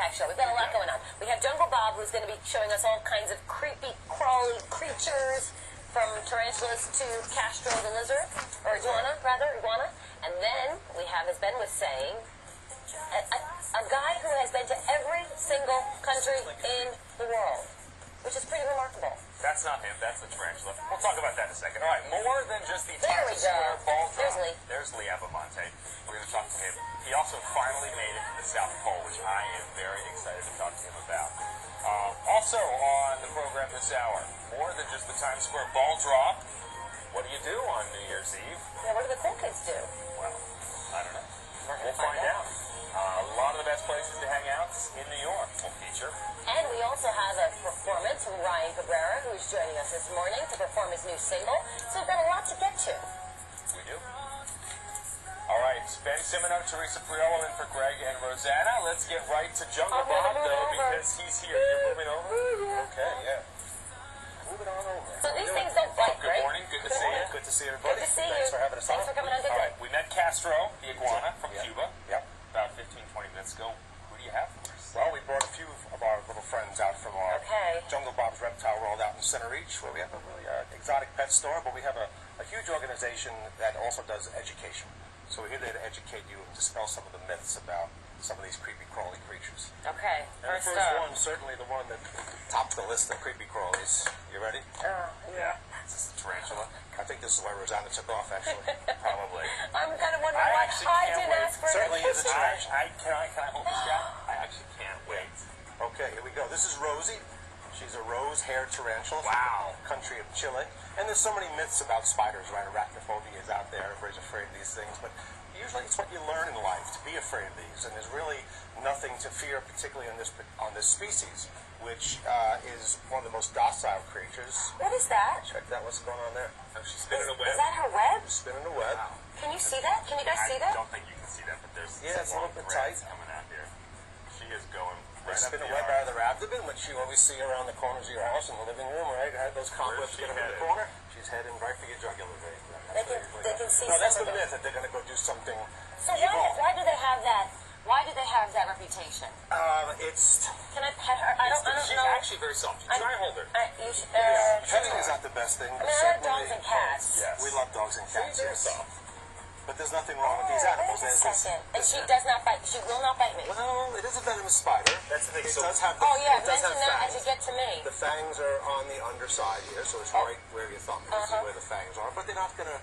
action-packed show. We've got a lot going on. We have Jungle Bob, who's going to be showing us all kinds of creepy, crawly creatures, from tarantulas to Castro the lizard, or Iguana, rather, Iguana. And then we have, as Ben was saying, a guy who has been to every single country in the world, which is pretty remarkable. That's not him, that's the tarantula. We'll talk about that in a second. All right, more than just the Times There we Square ball go. drop. There's Lee Abamonte. We're going to talk to him. He also finally made it to the South Pole, which I am very excited to talk to him about. Also on the program this hour, more than just the Times Square ball drop. What do you do on New Year's Eve? Yeah, what do the cool kids do? Well, I don't know. We'll find out. A lot of the best places to hang out in New York will feature. And we also have a performance from Ryan Cabrera, who's joining us this morning to perform his new single. So we've got a lot to get to. We do. All right, Ben Simino, Teresa Priolo in for Greg and Rosanna. Let's get right to Jungle Bob, though, because he's here. You're moving over? Okay, yeah. Moving on over. So these things don't bite, Good right? morning. Good to see you. Good to see everybody. Good to see Thanks you. for having us on. Thanks for coming on today. All right, we met Castro, the iguana from Cuba. Yep. About 15, 20 minutes ago. Who do you have for us? Well, we brought a few of our little friends out from our Okay. Jungle Bob's Reptile World out in Center Reach, where we have a really exotic pet store, but we have a huge organization that also does education. So we're here to educate you and dispel some of the myths about some of these creepy crawly creatures. Okay, And the first one, certainly the one that topped the list of creepy crawlies. You ready? Yeah. This is the tarantula. I think this is why Rosanna took off, actually. Probably. I'm kind of wondering why I didn't ask for it. Certainly is a tarantula. Can I hold this guy? I actually can't wait. Okay, here we go. This is Rosie. She's a rose-haired tarantula Wow. from the country of Chile. And there's so many myths about spiders, right? Arachnophobia is out there. Everybody's afraid of these things. But usually it's what you learn in life, to be afraid of these. And there's really nothing to fear, particularly on this species, which is one of the most docile creatures. What is that? Check that. What's going on there? Oh, she's spinning a web. Is that her web? Spinning a web. Wow. Can you see that? Can you guys see that? I don't think you can see that, but there's Yeah, it's a long little bit threads tight. coming out here. She is going They right up spin the a web arm. out of their abdomen, which you always see around the corners of your house in the living room, right? Those cobwebs she get up in the headed? corner. She's heading right for your jugular vein. They can see No, that's some the of it. myth that they're going to go do something So evil. why do they have that? Why do they have that reputation? It's Can I pet her? I don't She's know. actually very soft. Try and hold her. You should, petting is not the best thing. I But mean, I love dogs certainly, and cats. Yes. we love dogs and cats. They're Yes. soft. But there's nothing wrong with these animals. Wait a There's second. And she does not bite. She will not bite me. well, it is a venomous spider. That's the thing. It So- does have. Oh yeah, it does mention have that as fangs. you get to me. The fangs are on the underside here, so it's right where your thumb is, is where the fangs are. But they're not going to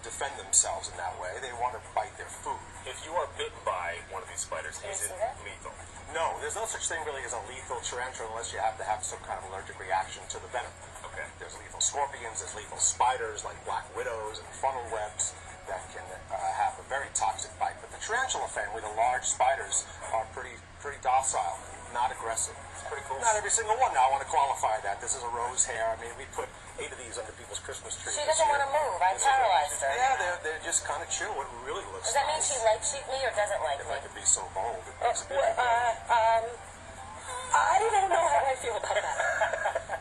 defend themselves in that way. They want to bite their food. If you are bitten by one of these spiders, Can you is it see that? lethal? No, there's no such thing really as a lethal tarantula unless you have to have some kind of allergic reaction to the venom. Okay. There's lethal scorpions, there's lethal spiders like black widows and funnel webs that can have a very toxic bite. But the tarantula family, the large spiders, are pretty docile, not aggressive. It's pretty cool. Not every single one. Now I want to qualify that. This is a rose hair. I mean, we put 8 of these under people's Christmas trees. She doesn't want to move. I paralyzed her. Yeah, they're just kind of chill. It really looks Does that mean nice. she likes me or doesn't like If me? I could be so bold, it makes a bit of I don't know how I feel about that.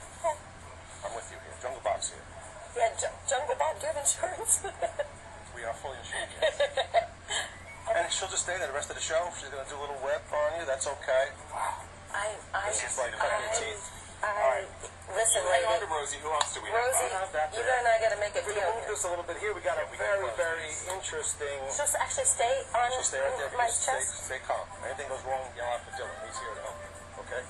I'm with you here. Jungle Bob's here. Yeah, Jungle Bob, do you have insurance? We are fully insured, yes. And she'll just stay there the rest of the show. She's going to do a little whip on you. That's okay. Wow. This is like cutting your teeth. Listen, Hang on lady. to Rosie. Who else do we Rosie, have? you and I got to make a If we deal can move here. this a little bit here, we got a very, very interesting... She'll actually stay on She'll stay right there. my Just chest. stay calm. Anything goes wrong, yell out for Dylan. He's here to help. Okay?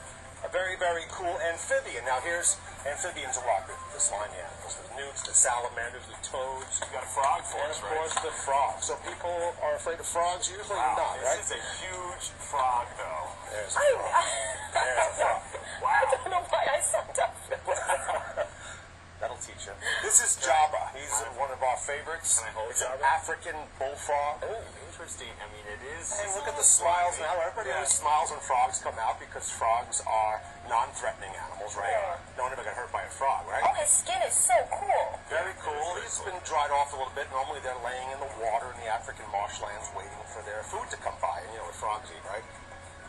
A very, very cool amphibian. Now here's amphibians a lot. The slimy animals, the newts, the salamanders, the toads. You got a frog for And us, of right? course the frogs. So people are afraid of frogs, usually not, right? This is a huge frog, though. There's a frog. There's a frog. I don't know why I sucked up. That'll teach you. This is Jabba. He's one of our favorites. Can I hold It's an Jabba? African bullfrog. Oh, interesting. I mean, it is. And it's look a at the little smiles slimy. now. Everybody Yeah. always smiles when frogs come out because frogs are non-threatening animals, right? Yeah. No one ever got hurt by a frog, right? Oh, his skin is so cool. Very cool. He's been dried off a little bit. Normally they're laying in the water in the African marshlands waiting for their food to come by. And you know what frogs eat, right?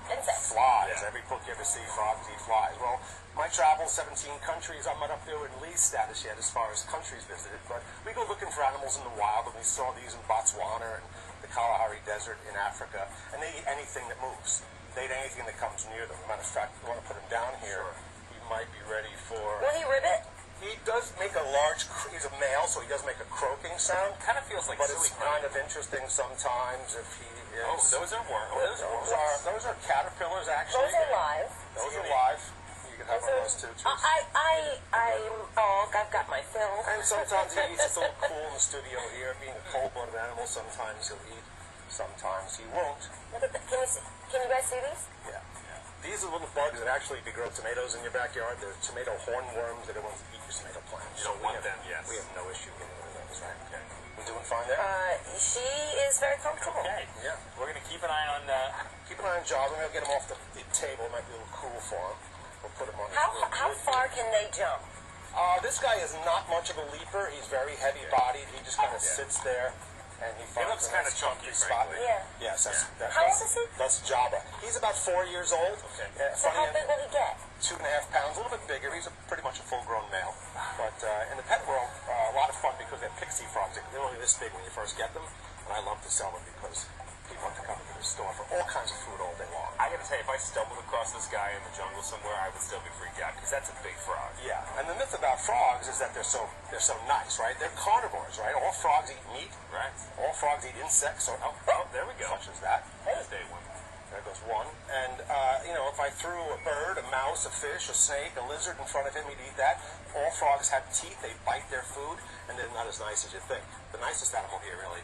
Insects. Flies. Yeah. Every book you ever see, frogs eat flies. Well, my travels, 17 countries. I'm not up there in Lee's status yet as far as countries visited, but we go looking for animals in the wild, and we saw these in Botswana and the Kalahari Desert in Africa, and they eat anything that moves. sedate anything that comes near them. Matter of fact, if you want to put him down here, he might be ready for... Will he ribbit? He does make a large... He's a male, so he does make a croaking sound. Kind of feels like But silly it's kind of interesting sometimes if he is... Oh, those are worms. Those are caterpillars, actually. Those are live. Those are live. You can have one of those too. I've got my fill. And sometimes he eats. It's a little cool in the studio here. Being a cold-blooded animal, sometimes he'll eat, sometimes he won't. Look at that. Can you guys see these? Yeah. These are little bugs that actually grow tomatoes in your backyard. They're tomato hornworms. They're the ones that eat your tomato plants. You don't want them, yes. We have no issue getting rid of those, right? Okay. We doing fine there? She is very comfortable. Okay. Yeah. We're going to keep an eye on... Jabba. We're going to get him off the table. It might be a little cool for him. We'll put him on How far can they jump? This guy is not much of a leaper. He's very heavy-bodied. He just kind of sits there, and he finds looks kind of chunky, spot. frankly. Yeah. Yes. How old is he? That's Jabba. He's about 4 years old. Okay. So how big will he get? 2.5 pounds, a little bit bigger. He's pretty much a full-grown male. But in the pet world, a lot of fun because they're pixie frogs. They're only this big when you first get them, and I love to sell them because people have to come into the store for all kinds of food all day long. I got to tell you, if I stumbled across this guy in the jungle somewhere, I would still be freaked out because that's a big frog. Yeah, and the myth about frogs is that they're so nice, right? They're carnivores, right? All frogs eat meat. Right. All frogs eat insects. Or There we go. Such as that. There's day one. There goes one. And, if I threw a bird, a mouse, a fish, a snake, a lizard in front of him, he'd eat that. All frogs have teeth. They bite their food, and they're not as nice as you think. The nicest animal here, really,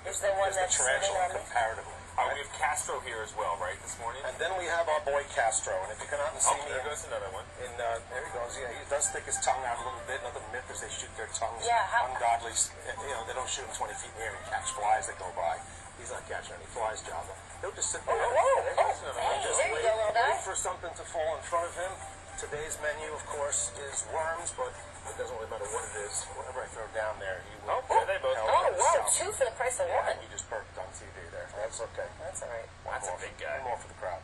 Is the one is the that's sitting tarantula, on me? comparatively. We have Castro here as well, right, this morning? And then we have our boy Castro. And if you come out and see me... there goes another one. There he goes. Yeah, he does stick his tongue out a little bit. Another myth is they shoot their tongues. Yeah, ungodly. They don't shoot them 20 feet in the air and catch flies that go by. He's not catching any flies, Jabba. He'll just sit there. There you go, little guy. Wait for something to fall in front of him. Today's menu, of course, is worms, but it doesn't really matter what it is. Whatever I throw down there, he will. There they both Oh, wow, 2 for the price of Yeah, one. he just perked on TV there. That's okay. That's all right. That's a big guy. One more for the crowd.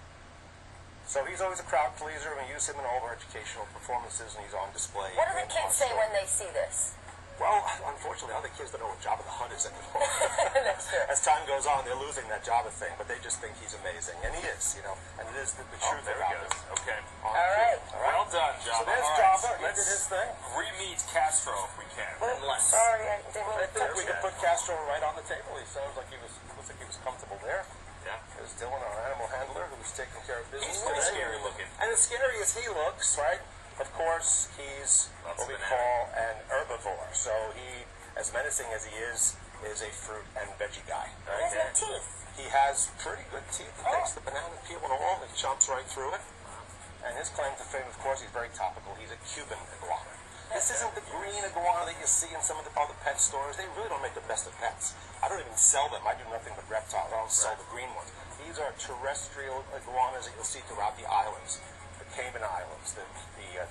So he's always a crowd pleaser. We use him in all of our educational performances, and he's on display. What do the kids say when they see this? Well, unfortunately, other kids don't know what Jabba the Hutt is anymore. That's true. As time goes on, they're losing that Jabba thing, but they just think he's amazing. And he is, and it is the truth There he about goes. him. Okay. All right. Well done, So Jabba. there's All Jabba. right, He did his thing. Re-meet Castro if we can. Oops, sorry, I didn't mean I to think touch we you. could put Castro right on the table. He sounds like looks like he was comfortable there. Yeah. There's Dylan, our animal handler, who's taking care of business. He's pretty today. scary looking. And as scary as he looks, right, of course, he's Lots what we of banana. call an herbivore. So he, as menacing as he is a fruit and veggie guy. He has no teeth. He has pretty good teeth. He takes the banana peel and all, and chomps right through it. And his claim to fame, of course, he's very topical. He's a Cuban iguana. This isn't the green iguana that you see in some of the other pet stores. They really don't make the best of pets. I don't even sell them. I do nothing but reptiles. I don't sell the green ones. These are terrestrial iguanas that you'll see throughout the islands. The Cayman Islands, the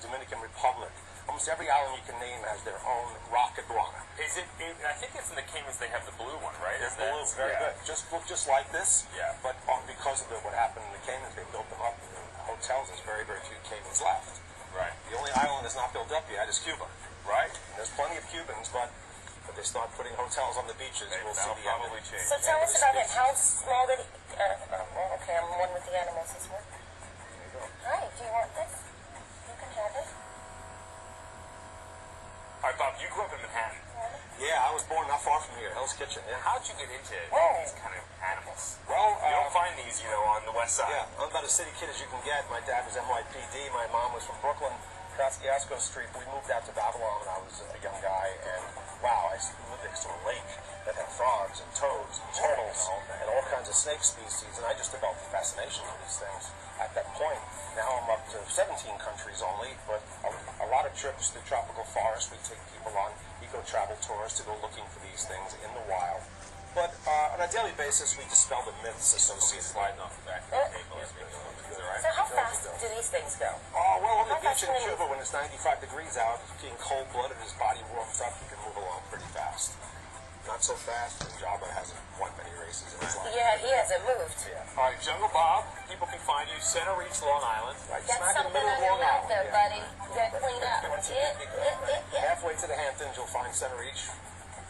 Dominican Republic. Almost every island you can name has their own rock iguana. Is it? I think it's in the Caymans. They have the blue one, right? They're Is that- blue, very good. Just look just like this. Yeah. But because of what happened in the Caymans, they built them up in hotels. There's very, very few Caymans left. Right. The only island that's not built up yet is Cuba. Right. And there's plenty of Cubans, but if they start putting hotels on the beaches, we'll see That'll the end of probably it. change. So tell us about him. How small did he... okay, I'm one with the animals this one. There you go. Hi, do you want this? You can have it. All right, Bob, you grew up in Manhattan. Yeah, I was born not far from here, Hell's Kitchen. Yeah. How'd you get into Oh. these kind of animals? Well, You don't find these, on the west side. yeah, I'm about as city kid as you can get. My dad was NYPD. My mom was from Brooklyn, Kosciuszko Street. We moved out to Babylon when I was a young guy, and wow, I lived next to a lake that had frogs and toads and turtles and all kinds of snake species, and I just developed a fascination for these things at that point. Now I'm up to 17 countries only, but a lot of trips to tropical forest. We take people on eco-travel tours to go looking for these things in the wild. But on a daily basis, we dispel the myths associated with Sliding off the back of the table. Is that right? So how fast do these things go? Oh, well, on the How beach in fast can Cuba, when it's 95 degrees out, being cold-blooded, his body warms up, he can move along pretty fast. Not so fast, and Jabba hasn't won many races in his life. Yeah, he hasn't moved. Yeah. All right, Jungle Bob, people can find you. Center Reach, Long Island. Right Got smack in the something middle on of your Long mouth Island. there, Yeah. buddy. You gotta clean up. Halfway to the Hamptons, you'll find Center Reach.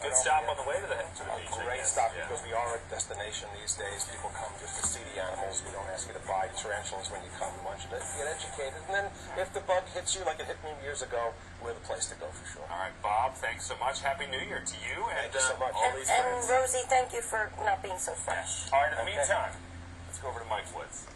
Good stop on the way to the beach. A great stop because we are a destination these days. People come just to see the animals. We don't ask you to buy tarantulas when you come. We want you to get educated. And then if the bug hits you like it hit me years ago, we're the place to go for sure. All right, Bob, thanks so much. Happy New Year to you. And Thank you so much. all these And friends. Rosie, thank you for not being so fresh. All right, in the meantime, let's go over to Mike Woods.